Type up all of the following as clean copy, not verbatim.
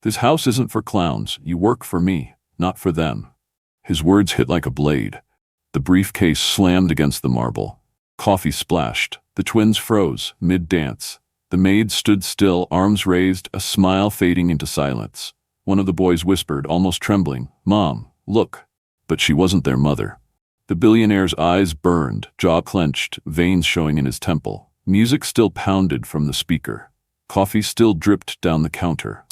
This house isn't for clowns. You work for me, not for them." His words hit like a blade. The briefcase slammed against the marble. Coffee splashed. The twins froze, mid-dance. The maid stood still, arms raised, a smile fading into silence. One of the boys whispered, almost trembling, "Mom, look." But she wasn't their mother. The billionaire's eyes burned, jaw clenched, veins showing in his temple. Music still pounded from the speaker. Coffee still dripped down the counter.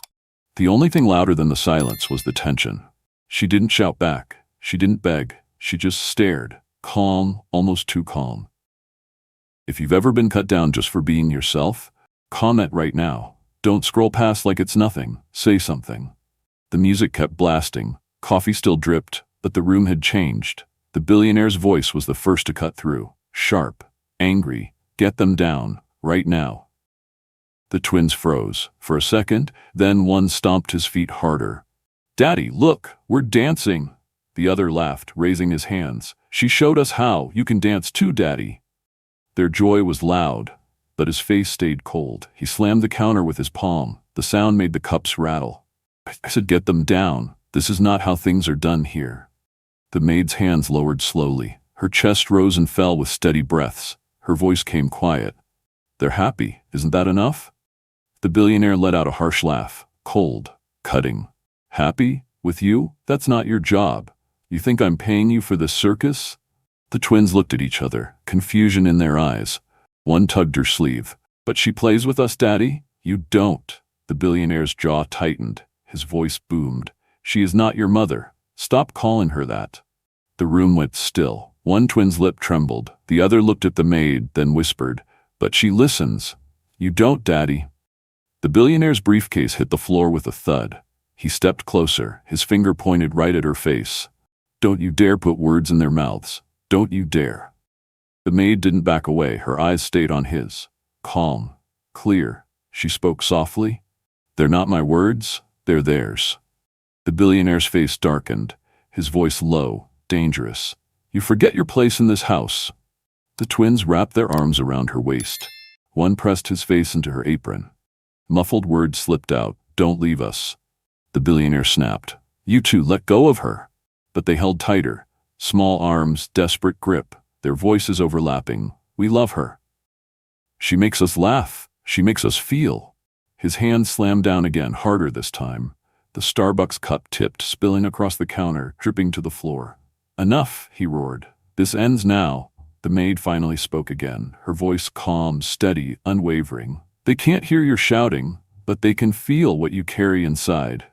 The only thing louder than the silence was the tension. She didn't shout back. She didn't beg. She just stared, calm, almost too calm. If you've ever been cut down just for being yourself, comment right now. Don't scroll past like it's nothing. Say something. The music kept blasting. Coffee still dripped, but the room had changed. The billionaire's voice was the first to cut through. Sharp, angry. "Get them down, right now." The twins froze for a second, then one stomped his feet harder. "Daddy, look, we're dancing." The other laughed, raising his hands. "She showed us how. You can dance too, Daddy." Their joy was loud, but his face stayed cold. He slammed the counter with his palm. The sound made the cups rattle. "I said get them down. This is not how things are done here." The maid's hands lowered slowly. Her chest rose and fell with steady breaths. Her voice came quiet. "They're happy. Isn't that enough?" The billionaire let out a harsh laugh, cold, cutting. "Happy? With you? That's not your job. You think I'm paying you for this circus?" The twins looked at each other, confusion in their eyes. One tugged her sleeve. "But she plays with us, Daddy?" "You don't." The billionaire's jaw tightened. His voice boomed. "She is not your mother. Stop calling her that." The room went still. One twin's lip trembled. The other looked at the maid, then whispered, "But she listens." "You don't, Daddy." The billionaire's briefcase hit the floor with a thud. He stepped closer, his finger pointed right at her face. "Don't you dare put words in their mouths. Don't you dare." The maid didn't back away. Her eyes stayed on his. Calm, clear. She spoke softly. "They're not my words. They're theirs." The billionaire's face darkened, his voice low, dangerous. "You forget your place in this house." The twins wrapped their arms around her waist. One pressed his face into her apron. Muffled words slipped out, "Don't leave us." The billionaire snapped, "You two, let go of her." But they held tighter. Small arms, desperate grip, their voices overlapping. "We love her. She makes us laugh. She makes us feel." His hand slammed down again, harder this time. The Starbucks cup tipped, spilling across the counter, dripping to the floor. "Enough," he roared. "This ends now." The maid finally spoke again, her voice calm, steady, unwavering. "They can't hear your shouting, but they can feel what you carry inside.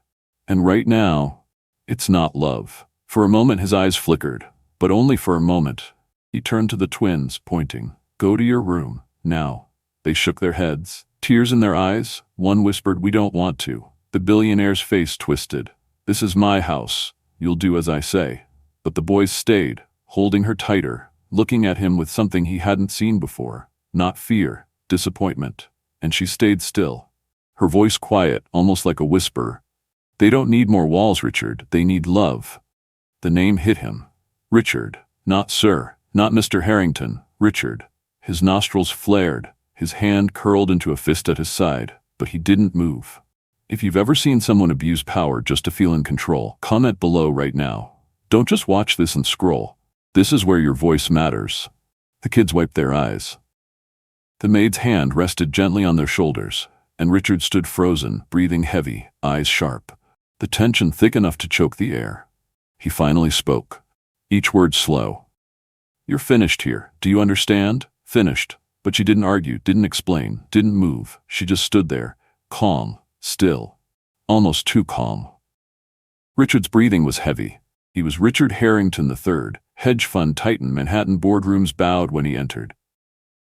And right now, it's not love." For a moment his eyes flickered, but only for a moment. He turned to the twins, pointing, "Go to your room, now." They shook their heads, tears in their eyes. One whispered, "We don't want to." The billionaire's face twisted. "This is my house. You'll do as I say." But the boys stayed, holding her tighter, looking at him with something he hadn't seen before. Not fear, disappointment. And she stayed still. Her voice quiet, almost like a whisper. "They don't need more walls, Richard. They need love." The name hit him. Richard. Not Sir. Not Mr. Harrington. Richard. His nostrils flared. His hand curled into a fist at his side, but he didn't move. If you've ever seen someone abuse power just to feel in control, comment below right now. Don't just watch this and scroll. This is where your voice matters. The kids wiped their eyes. The maid's hand rested gently on their shoulders, and Richard stood frozen, breathing heavy, eyes sharp, the tension thick enough to choke the air. He finally spoke, each word slow. "You're finished here. Do you understand? Finished." But she didn't argue, didn't explain, didn't move. She just stood there, calm, still, almost too calm. Richard's breathing was heavy. He was Richard Harrington III, hedge fund titan. Manhattan boardrooms bowed when he entered.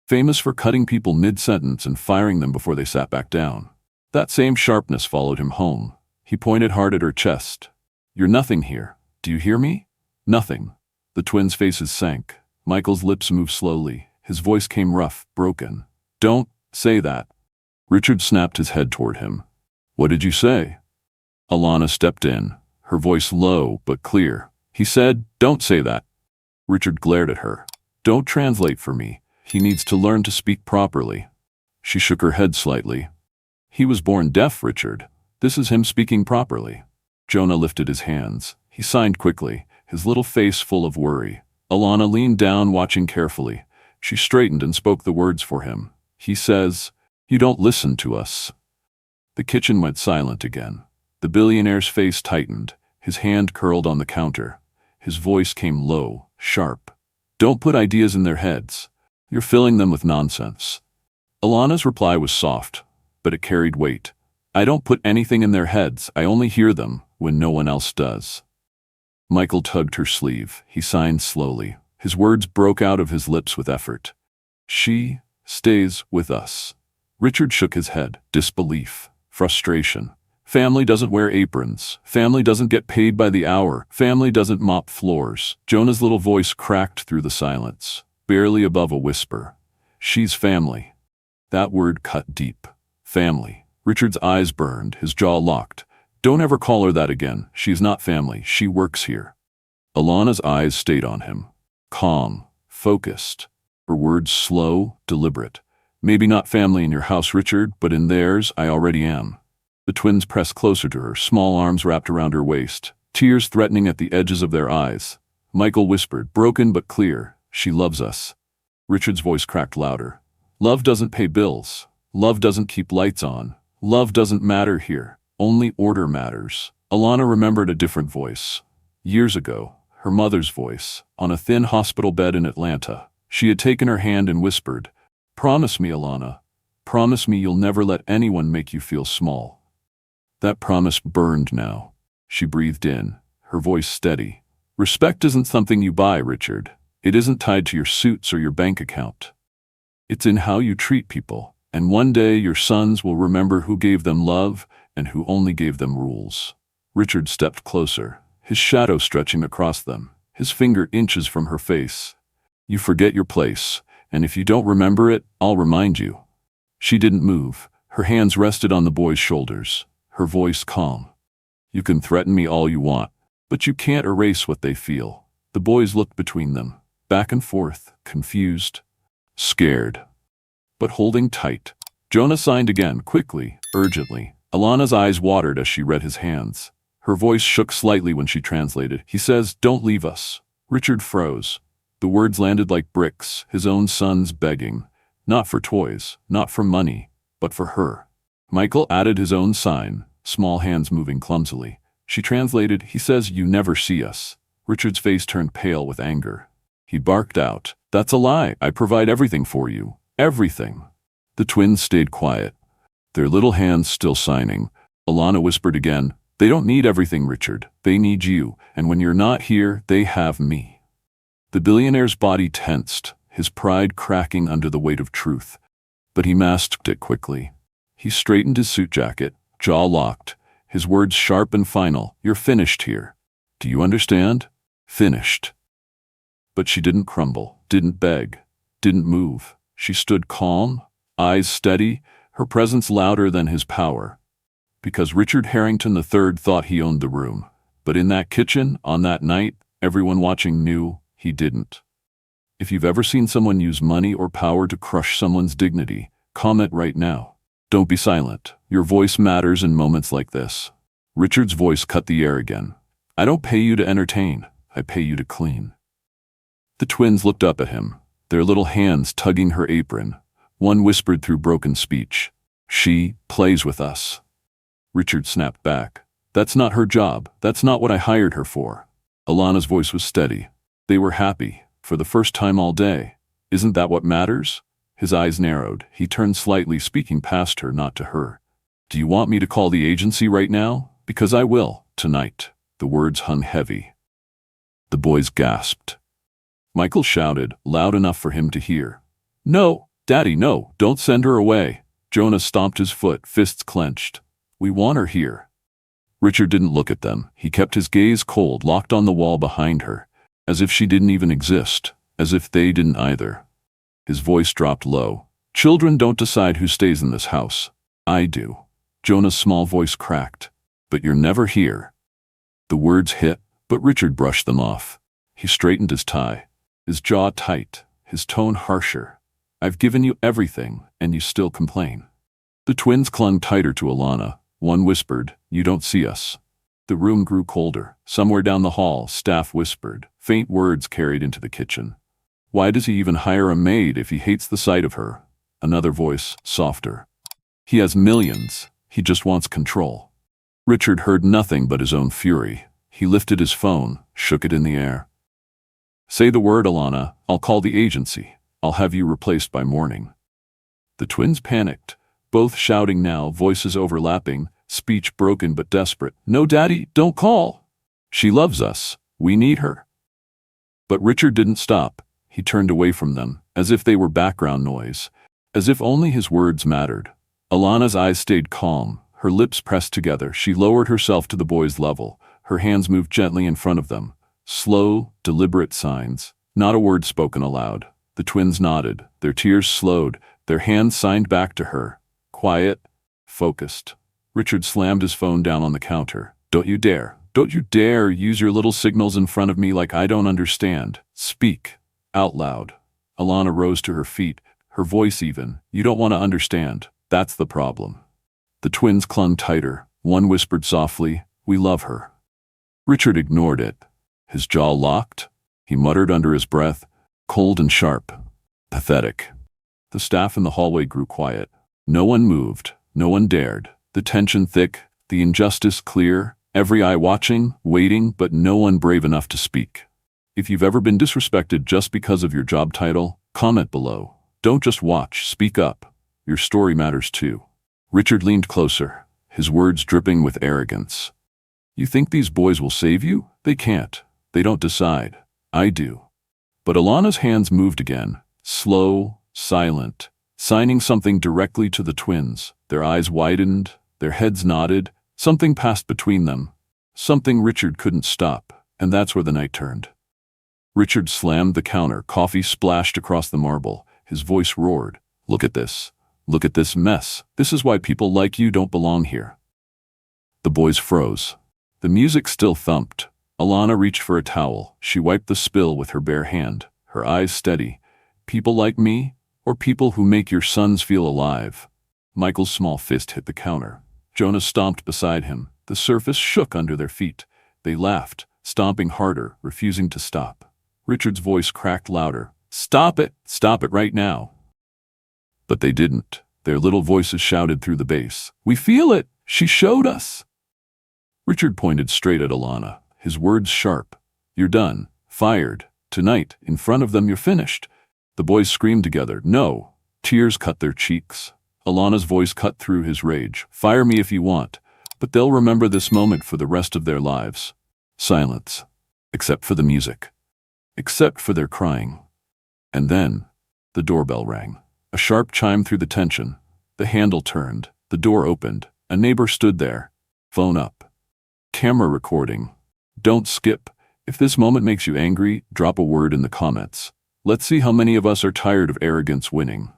Famous for cutting people mid-sentence and firing them before they sat back down. That same sharpness followed him home. He pointed hard at her chest. "You're nothing here. Do you hear me? Nothing." The twins' faces sank. Michael's lips moved slowly. His voice came rough, broken. "Don't say that." Richard snapped his head toward him. "What did you say?" Alana stepped in, her voice low but clear. "He said, don't say that." Richard glared at her. "Don't translate for me. He needs to learn to speak properly." She shook her head slightly. "He was born deaf, Richard. This is him speaking properly. Jonah lifted his hands. He signed quickly, his little face full of worry. Alana leaned down, watching carefully. She straightened and spoke the words for him. He says, "You don't listen to us." The kitchen went silent again. The billionaire's face tightened. His hand curled on the counter. His voice came low, sharp. "Don't put ideas in their heads. You're filling them with nonsense." Alana's reply was soft, but it carried weight. "I don't put anything in their heads. I only hear them when no one else does." Michael tugged her sleeve. He signed slowly. His words broke out of his lips with effort. "She stays with us." Richard shook his head. Disbelief. Frustration. Family doesn't wear aprons. Family doesn't get paid by the hour. Family doesn't mop floors. Jonah's little voice cracked through the silence, barely above a whisper. "She's family." That word cut deep. Family. Richard's eyes burned, his jaw locked. "Don't ever call her that again. She's not family. She works here." Alana's eyes stayed on him. Calm, focused. Her words slow, deliberate. "Maybe not family in your house, Richard, but in theirs, I already am." The twins pressed closer to her, small arms wrapped around her waist, tears threatening at the edges of their eyes. Michael whispered, broken but clear, "She loves us." Richard's voice cracked louder. "Love doesn't pay bills. Love doesn't keep lights on. Love doesn't matter here. Only order matters." Alana remembered a different voice. Years ago, her mother's voice, on a thin hospital bed in Atlanta. She had taken her hand and whispered, "Promise me, Alana. Promise me you'll never let anyone make you feel small." That promise burned now. She breathed in, her voice steady. "Respect isn't something you buy, Richard. It isn't tied to your suits or your bank account. It's in how you treat people, and one day your sons will remember who gave them love and who only gave them rules." Richard stepped closer, his shadow stretching across them, his finger inches from her face. "You forget your place, and if you don't remember it, I'll remind you." She didn't move. Her hands rested on the boy's shoulders, her voice calm. "You can threaten me all you want, but you can't erase what they feel." The boys looked between them, back and forth, confused, scared, but holding tight. Jonah signed again, quickly, urgently. Alana's eyes watered as she read his hands. Her voice shook slightly when she translated. "He says, 'Don't leave us.'" Richard froze. The words landed like bricks, his own sons begging. Not for toys, not for money, but for her. Michael added his own sign, small hands moving clumsily. She translated, "He says you never see us." Richard's face turned pale with anger. He barked out, "That's a lie. I provide everything for you. Everything." The twins stayed quiet, their little hands still signing. Alana whispered again, "They don't need everything, Richard. They need you, and when you're not here, they have me." The billionaire's body tensed, his pride cracking under the weight of truth. But he masked it quickly. He straightened his suit jacket, jaw locked, his words sharp and final. "You're finished here. Do you understand? Finished." But she didn't crumble, didn't beg, didn't move. She stood calm, eyes steady, her presence louder than his power. Because Richard Harrington III thought he owned the room. But in that kitchen, on that night, everyone watching knew he didn't. If you've ever seen someone use money or power to crush someone's dignity, comment right now. Don't be silent. Your voice matters in moments like this. Richard's voice cut the air again. "I don't pay you to entertain. I pay you to clean." The twins looked up at him, their little hands tugging her apron. One whispered through broken speech, "She plays with us." Richard snapped back. "That's not her job. That's not what I hired her for." Alana's voice was steady. They were happy, for the first time all day. "Isn't that what matters?" His eyes narrowed. He turned slightly, speaking past her, not to her. "Do you want me to call the agency right now? Because I will, tonight." The words hung heavy. The boys gasped. Michael shouted, loud enough for him to hear, "No, Daddy, no, don't send her away." Jonah stomped his foot, fists clenched. "We want her here." Richard didn't look at them. He kept his gaze cold, locked on the wall behind her, as if she didn't even exist, as if they didn't either. His voice dropped low. "Children don't decide who stays in this house. I do." Jonah's small voice cracked. "But you're never here." The words hit, but Richard brushed them off. He straightened his tie, his jaw tight, his tone harsher. "I've given you everything, and you still complain." The twins clung tighter to Alana, One whispered, "You don't see us." The room grew colder. Somewhere down the hall, staff whispered. Faint words carried into the kitchen. "Why does he even hire a maid if he hates the sight of her?" Another voice, softer. "He has millions. He just wants control." Richard heard nothing but his own fury. He lifted his phone, shook it in the air. "Say the word, Alana. I'll call the agency. I'll have you replaced by morning." The twins panicked, both shouting now, voices overlapping, speech broken but desperate. "No, Daddy, don't call. She loves us. We need her." But Richard didn't stop. He turned away from them, as if they were background noise, as if only his words mattered. Alana's eyes stayed calm, her lips pressed together. She lowered herself to the boys' level. Her hands moved gently in front of them. Slow, deliberate signs. Not a word spoken aloud. The twins nodded. Their tears slowed. Their hands signed back to her. Quiet, focused. Richard slammed his phone down on the counter. Don't you dare use your little signals in front of me like I don't understand. Speak. Out loud." Alana rose to her feet, her voice even. "You don't want to understand. That's the problem." The twins clung tighter. One whispered softly, "We love her." Richard ignored it. His jaw locked. He muttered under his breath, cold and sharp. Pathetic. The staff in the hallway grew quiet. No one moved. No one dared. The tension thick, the injustice clear, every eye watching, waiting, but no one brave enough to speak. If you've ever been disrespected just because of your job title, comment below. Don't just watch, speak up. Your story matters too. Richard leaned closer, his words dripping with arrogance. "You think these boys will save you? They can't. They don't decide. I do." But Alana's hands moved again, slow, silent, signing something directly to the twins. Their eyes widened, their heads nodded. Something passed between them. Something Richard couldn't stop, and that's where the night turned. Richard slammed the counter, coffee splashed across the marble. His voice roared, "Look at this. Look at this mess. This is why people like you don't belong here." The boys froze. The music still thumped. Alana reached for a towel. She wiped the spill with her bare hand, her eyes steady. "People like me, or people who make your sons feel alive?" Michael's small fist hit the counter. Jonah stomped beside him. The surface shook under their feet. They laughed, stomping harder, refusing to stop. Richard's voice cracked louder. Stop it right now." But they didn't. Their little voices shouted through the bass. "We feel it! She showed us!" Richard pointed straight at Alana, his words sharp. "You're done. Fired. Tonight, in front of them, you're finished." The boys screamed together, "No!" Tears cut their cheeks. Alana's voice cut through his rage. "Fire me if you want, but they'll remember this moment for the rest of their lives." Silence. Except for the music. Except for their crying. And then, the doorbell rang. A sharp chime through the tension. The handle turned. The door opened. A neighbor stood there. Phone up. Camera recording. Don't skip. If this moment makes you angry, drop a word in the comments. Let's see how many of us are tired of arrogance winning.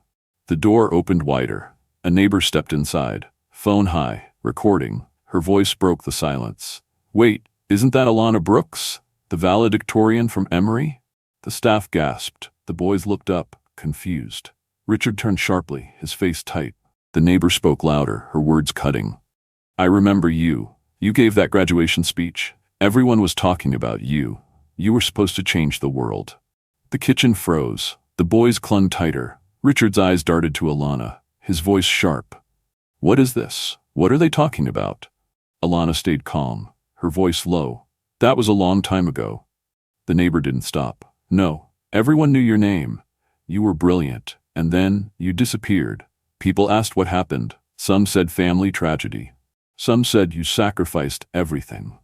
The door opened wider. A neighbor stepped inside. Phone high. Recording. Her voice broke the silence. "Wait, isn't that Alana Brooks? The valedictorian from Emory?" The staff gasped. The boys looked up, confused. Richard turned sharply, his face tight. The neighbor spoke louder, her words cutting. "I remember you. You gave that graduation speech. Everyone was talking about you. You were supposed to change the world." The kitchen froze. The boys clung tighter. Richard's eyes darted to Alana, his voice sharp. "What is this? What are they talking about?" Alana stayed calm, her voice low. "That was a long time ago." The neighbor didn't stop. "No, everyone knew your name. You were brilliant, and then you disappeared. People asked what happened. Some said family tragedy. Some said you sacrificed everything."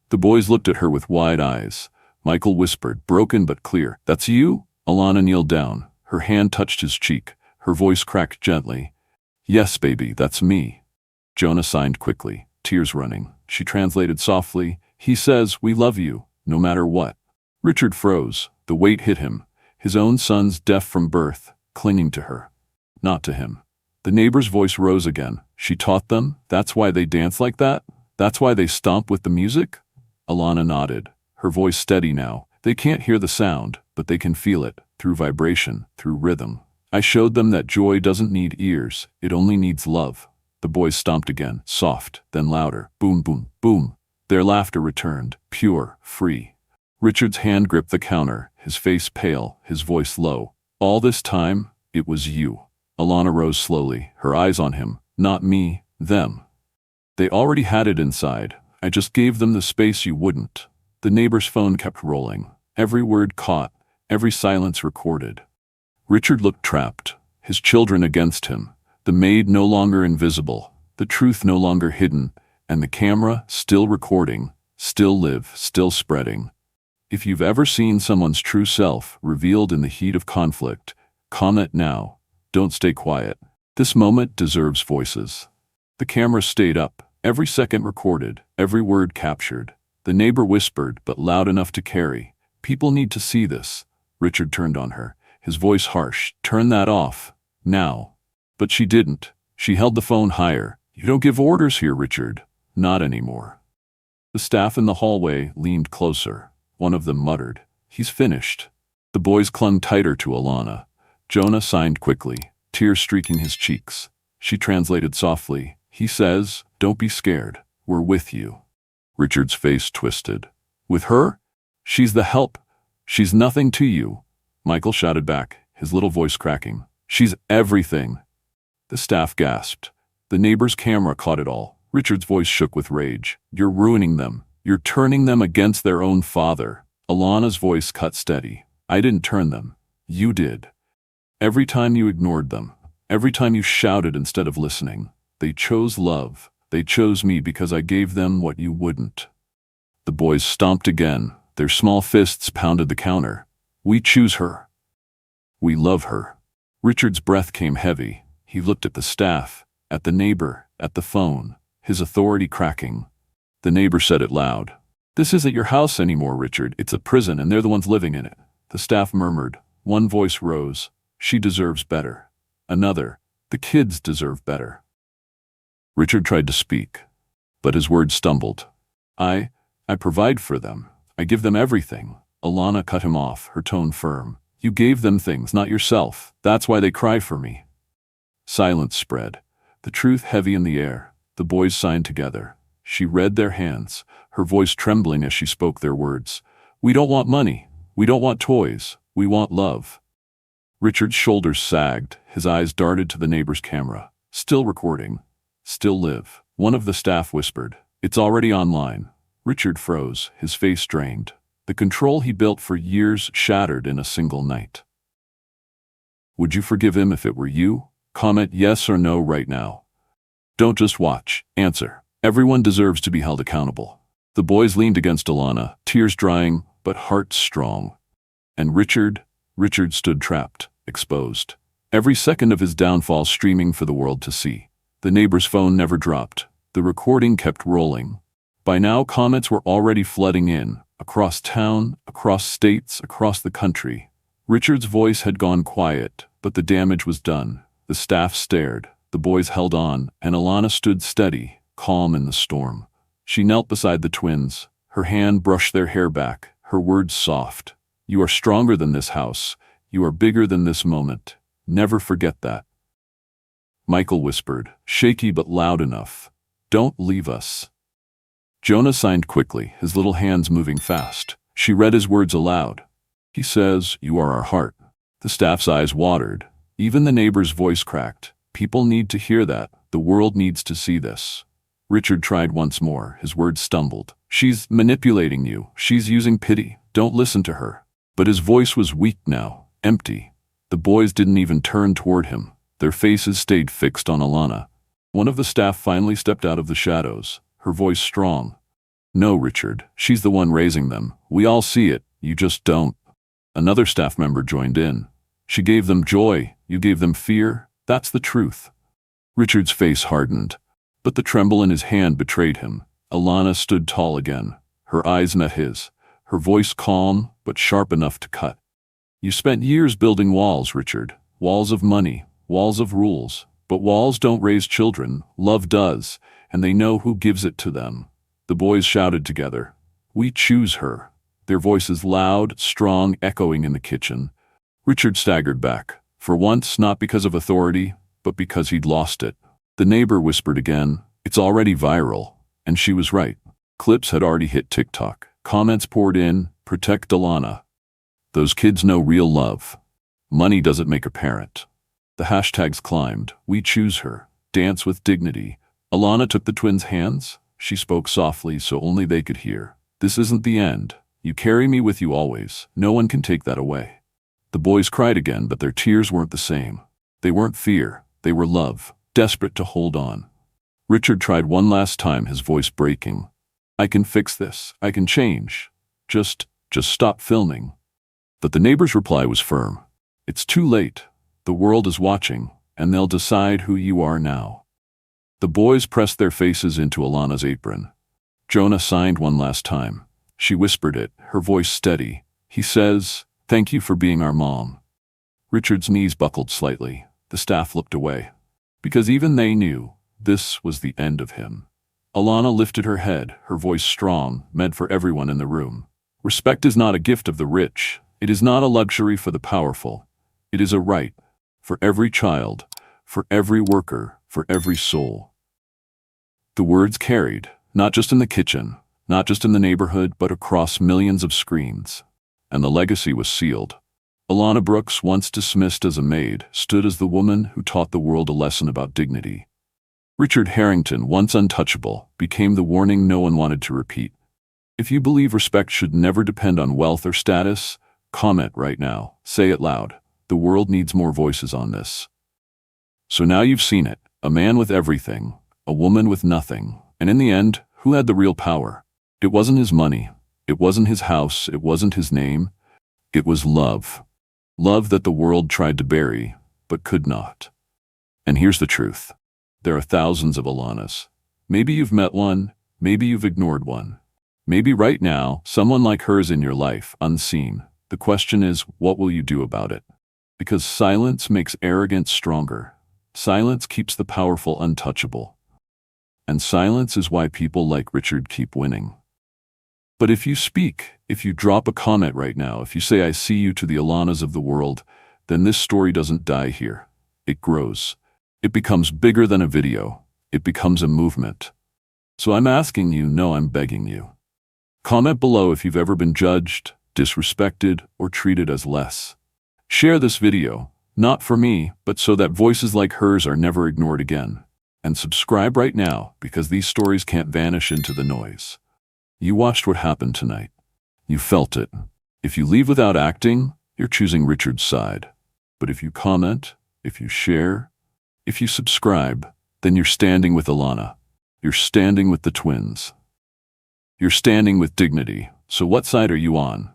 The boys looked at her with wide eyes. Michael whispered, broken but clear, "That's you?" Alana kneeled down. Her hand touched his cheek. Her voice cracked gently. "Yes, baby, that's me." Jonah signed quickly, tears running. She translated softly, "He says, we love you, no matter what." Richard froze. The weight hit him. His own son's deaf from birth, clinging to her. Not to him. The neighbor's voice rose again. "She taught them? That's why they dance like that? That's why they stomp with the music?" Alana nodded, her voice steady now. "They can't hear the sound, but they can feel it, through vibration, through rhythm. I showed them that joy doesn't need ears, it only needs love." The boys stomped again, soft, then louder. Boom, boom, boom. Their laughter returned, pure, free. Richard's hand gripped the counter, his face pale, his voice low. All this time, it was you. Alana rose slowly, her eyes on him. Not me, them. They already had it inside. I just gave them the space you wouldn't. The neighbor's phone kept rolling. Every word caught, every silence recorded. Richard looked trapped, his children against him, the maid no longer invisible, the truth no longer hidden, and the camera still recording, still live, still spreading. If you've ever seen someone's true self revealed in the heat of conflict, comment now. Don't stay quiet. This moment deserves voices. The camera stayed up, every second recorded, every word captured. The neighbor whispered, but loud enough to carry. People need to see this. Richard turned on her, his voice harsh. Turn that off. Now. But she didn't. She held the phone higher. You don't give orders here, Richard. Not anymore. The staff in the hallway leaned closer. One of them muttered, He's finished. The boys clung tighter to Alana. Jonah signed quickly, tears streaking his cheeks. She translated softly, He says, don't be scared. We're with you. Richard's face twisted. With her? She's the help. She's nothing to you. Michael shouted back, his little voice cracking. She's everything. The staff gasped. The neighbor's camera caught it all. Richard's voice shook with rage. You're ruining them. You're turning them against their own father. Alana's voice cut steady. I didn't turn them. You did. Every time you ignored them, every time you shouted instead of listening, they chose love. They chose me because I gave them what you wouldn't. The boys stomped again. Their small fists pounded the counter. We choose her. We love her. Richard's breath came heavy. He looked at the staff, at the neighbor, at the phone, his authority cracking. The neighbor said it loud. This isn't your house anymore, Richard. It's a prison, and they're the ones living in it. The staff murmured. One voice rose. She deserves better. Another. The kids deserve better. Richard tried to speak, but his words stumbled. I provide for them. I give them everything. Alana cut him off, her tone firm. You gave them things, not yourself. That's why they cry for me. Silence spread, the truth heavy in the air. The boys signed together. She read their hands, her voice trembling as she spoke their words. We don't want money. We don't want toys. We want love. Richard's shoulders sagged. His eyes darted to the neighbor's camera. Still recording. Still live. One of the staff whispered. It's already online. Richard froze, his face strained. The control he built for years shattered in a single night. Would you forgive him if it were you? Comment yes or no right now. Don't just watch. Answer. Everyone deserves to be held accountable. The boys leaned against Alana, tears drying, but hearts strong. And Richard stood trapped, exposed. Every second of his downfall streaming for the world to see. The neighbor's phone never dropped. The recording kept rolling. By now, comments were already flooding in, across town, across states, across the country. Richard's voice had gone quiet, but the damage was done. The staff stared, the boys held on, and Alana stood steady, calm in the storm. She knelt beside the twins. Her hand brushed their hair back, her words soft. You are stronger than this house. You are bigger than this moment. Never forget that. Michael whispered, shaky but loud enough. Don't leave us. Jonah signed quickly, his little hands moving fast. She read his words aloud. He says, you are our heart. The staff's eyes watered. Even the neighbor's voice cracked. People need to hear that. The world needs to see this. Richard tried once more. His words stumbled. She's manipulating you. She's using pity. Don't listen to her. But his voice was weak now, empty. The boys didn't even turn toward him. Their faces stayed fixed on Alana. One of the staff finally stepped out of the shadows, her voice strong. No, Richard, she's the one raising them. We all see it, you just don't. Another staff member joined in. She gave them joy, you gave them fear. That's the truth. Richard's face hardened, but the tremble in his hand betrayed him. Alana stood tall again. Her eyes met his, her voice calm but sharp enough to cut. You spent years building walls, Richard. Walls of money, walls of rules. But walls don't raise children, love does, and they know who gives it to them. The boys shouted together. We choose her. Their voices loud, strong, echoing in the kitchen. Richard staggered back, for once not because of authority, but because he'd lost it. The neighbor whispered again, "It's already viral." And she was right. Clips had already hit TikTok. Comments poured in, "Protect Alana. Those kids know real love. Money doesn't make a parent." The hashtags climbed. "We choose her. Dance with dignity." Alana took the twins' hands. She spoke softly so only they could hear. "This isn't the end. You carry me with you always. No one can take that away." The boys cried again, but their tears weren't the same. They weren't fear. They were love, desperate to hold on. Richard tried one last time, his voice breaking. "I can fix this. I can change. Just stop filming." But the neighbor's reply was firm. "It's too late. The world is watching, and they'll decide who you are now." The boys pressed their faces into Alana's apron. Jonah signed one last time. She whispered it, her voice steady. "He says, 'Thank you for being our mom.'" Richard's knees buckled slightly. The staff looked away. Because even they knew this was the end of him. Alana lifted her head, her voice strong, meant for everyone in the room. "Respect is not a gift of the rich. It is not a luxury for the powerful. It is a right. For every child, for every worker, for every soul." The words carried, not just in the kitchen, not just in the neighborhood, but across millions of screens. And the legacy was sealed. Alana Brooks, once dismissed as a maid, stood as the woman who taught the world a lesson about dignity. Richard Harrington, once untouchable, became the warning no one wanted to repeat. If you believe respect should never depend on wealth or status, comment right now. Say it loud. The world needs more voices on this. So now you've seen it. A man with everything, a woman with nothing. And in the end, who had the real power? It wasn't his money. It wasn't his house. It wasn't his name. It was love. Love that the world tried to bury, but could not. And here's the truth. There are thousands of Alanas. Maybe you've met one. Maybe you've ignored one. Maybe right now, someone like her is in your life, unseen. The question is, what will you do about it? Because silence makes arrogance stronger. Silence keeps the powerful untouchable. And silence is why people like Richard keep winning. But if you speak, if you drop a comment right now, if you say, "I see you," to the Alanas of the world, then this story doesn't die here. It grows. It becomes bigger than a video. It becomes a movement. So I'm asking you, no, I'm begging you. Comment below if you've ever been judged, disrespected, or treated as less. Share this video, not for me, but so that voices like hers are never ignored again. And subscribe right now, because these stories can't vanish into the noise. You watched what happened tonight. You felt it. If you leave without acting, you're choosing Richard's side. But if you comment, if you share, if you subscribe, then you're standing with Alana. You're standing with the twins. You're standing with dignity. So what side are you on?